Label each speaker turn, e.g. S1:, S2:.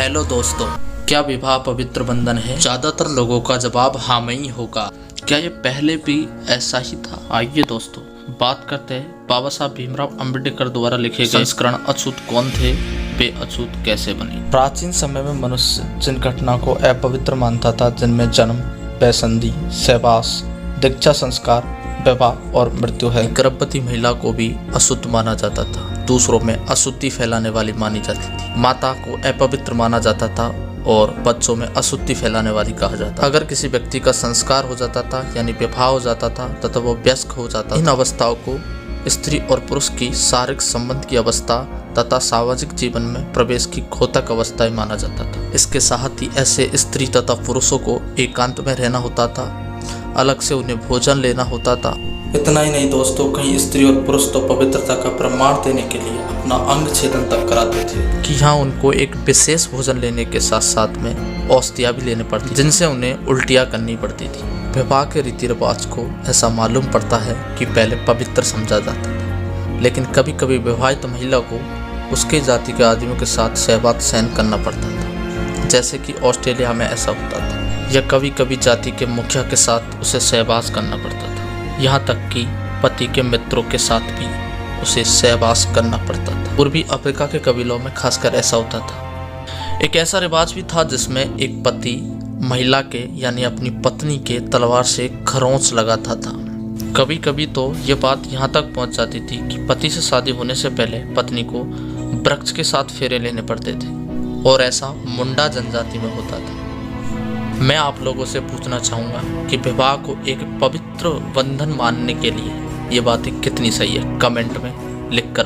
S1: Hello दोस्तों, क्या विवाह पवित्र बंधन है? ज्यादातर लोगों का जवाब हाँ में ही होगा। क्या ये पहले भी ऐसा ही था? आइए दोस्तों, बात करते हैं बाबा साहब भीमराव अंबेडकर द्वारा लिखे गए संस्करण अछूत कौन थे, वे अछूत कैसे बने। प्राचीन समय में मनुष्य जिन घटना को अपवित्र मानता था, जिनमें जन्म, वैसंधि, सहवास, दीक्षा संस्कार, विवाह और मृत्यु है। गर्भवती महिला को भी अशुद्ध माना जाता था, दूसरों में अशुद्धि फैलाने वाली मानी जाती थी। माता को अपवित्र माना जाता था और बच्चों में अशुद्धि फैलाने वाली कहा जाता। अगर किसी व्यक्ति का संस्कार हो जाता था यानी विवाह हो जाता था तथा वो वयस्क हो जाता। इन अवस्थाओं को स्त्री और पुरुष की शारीरिक संबंध की अवस्था तथा सामाजिक जीवन में प्रवेश की घोतक अवस्था माना जाता था। इसके साथ ही ऐसे स्त्री तथा पुरुषों को एकांत में रहना होता था, अलग से उन्हें भोजन लेना होता था। इतना ही नहीं दोस्तों, कई स्त्री और पुरुष तो पवित्रता का प्रमाण देने के लिए अपना अंग छेदन तक कराते थे कि हाँ, उनको एक विशेष भोजन लेने के साथ साथ में औषधियाँ भी लेने पड़ती, जिनसे उन्हें उल्टियाँ करनी पड़ती थी। विवाह के रीति रिवाज को ऐसा मालूम पड़ता है कि पहले पवित्र समझा जाता था, लेकिन कभी कभी विवाहित महिला को उसके जाति के आदमियों के साथ सहवास सहन करना पड़ता था, जैसे कि ऑस्ट्रेलिया में ऐसा होता था। या कभी कभी जाति के मुखिया के साथ उसे सहवास करना पड़ता था। यहाँ तक कि पति के मित्रों के साथ भी उसे सहवास करना पड़ता था। पूर्वी अफ्रीका के कबीलों में खासकर ऐसा होता था। एक ऐसा रिवाज भी था जिसमें एक पति महिला के यानी अपनी पत्नी के तलवार से खरोंच लगाता था। कभी कभी तो ये बात यहाँ तक पहुँच जाती थी कि पति से शादी होने से पहले पत्नी को वृक्ष के साथ फेरे लेने पड़ते थे, और ऐसा मुंडा जनजाति में होता था। मैं आप लोगों से पूछना चाहूँगा कि विवाह को एक पवित्र बंधन मानने के लिए ये बातें कितनी सही है, कमेंट में लिख कर